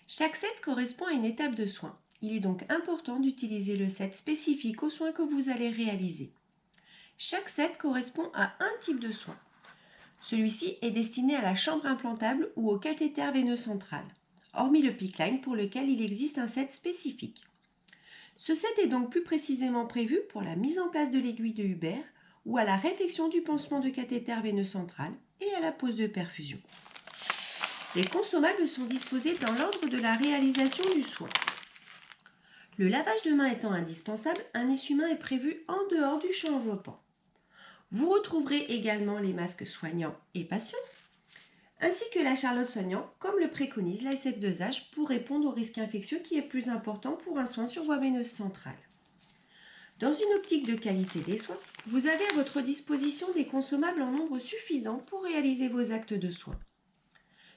Chaque set correspond à une étape de soin. Il est donc important d'utiliser le set spécifique aux soins que vous allez réaliser. Chaque set correspond à un type de soin. Celui-ci est destiné à la chambre implantable ou au cathéter veineux central, hormis le PICC-Line pour lequel il existe un set spécifique. Ce set est donc plus précisément prévu pour la mise en place de l'aiguille de Huber ou à la réfection du pansement de cathéter veineux central et à la pose de perfusion. Les consommables sont disposés dans l'ordre de la réalisation du soin. Le lavage de main étant indispensable, un essuie-main est prévu en dehors du champ enveloppant. Vous retrouverez également les masques soignants et patients, ainsi que la charlotte soignant, comme le préconise la SF2H pour répondre au risque infectieux qui est plus important pour un soin sur voie veineuse centrale. Dans une optique de qualité des soins, vous avez à votre disposition des consommables en nombre suffisant pour réaliser vos actes de soins.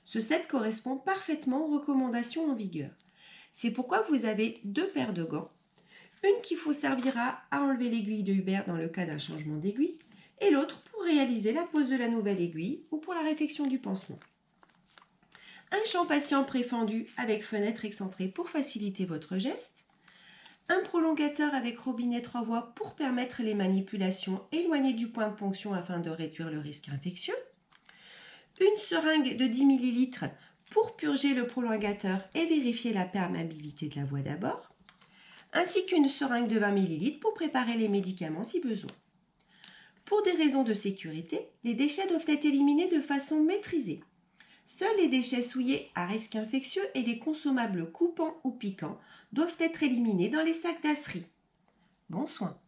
Ce set correspond parfaitement aux recommandations en vigueur. C'est pourquoi vous avez 2 paires de gants, une qui vous servira à enlever l'aiguille de Huber dans le cas d'un changement d'aiguille, et l'autre pour réaliser la pose de la nouvelle aiguille ou pour la réfection du pansement. Un champ patient préfendu avec fenêtre excentrée pour faciliter votre geste, un prolongateur avec robinet 3 voies pour permettre les manipulations éloignées du point de ponction afin de réduire le risque infectieux, une seringue de 10 ml pour purger le prolongateur et vérifier la perméabilité de la voie d'abord, ainsi qu'une seringue de 20 ml pour préparer les médicaments si besoin. Pour des raisons de sécurité, les déchets doivent être éliminés de façon maîtrisée. Seuls les déchets souillés à risque infectieux et les consommables coupants ou piquants doivent être éliminés dans les sacs d'asserie. Bon soin!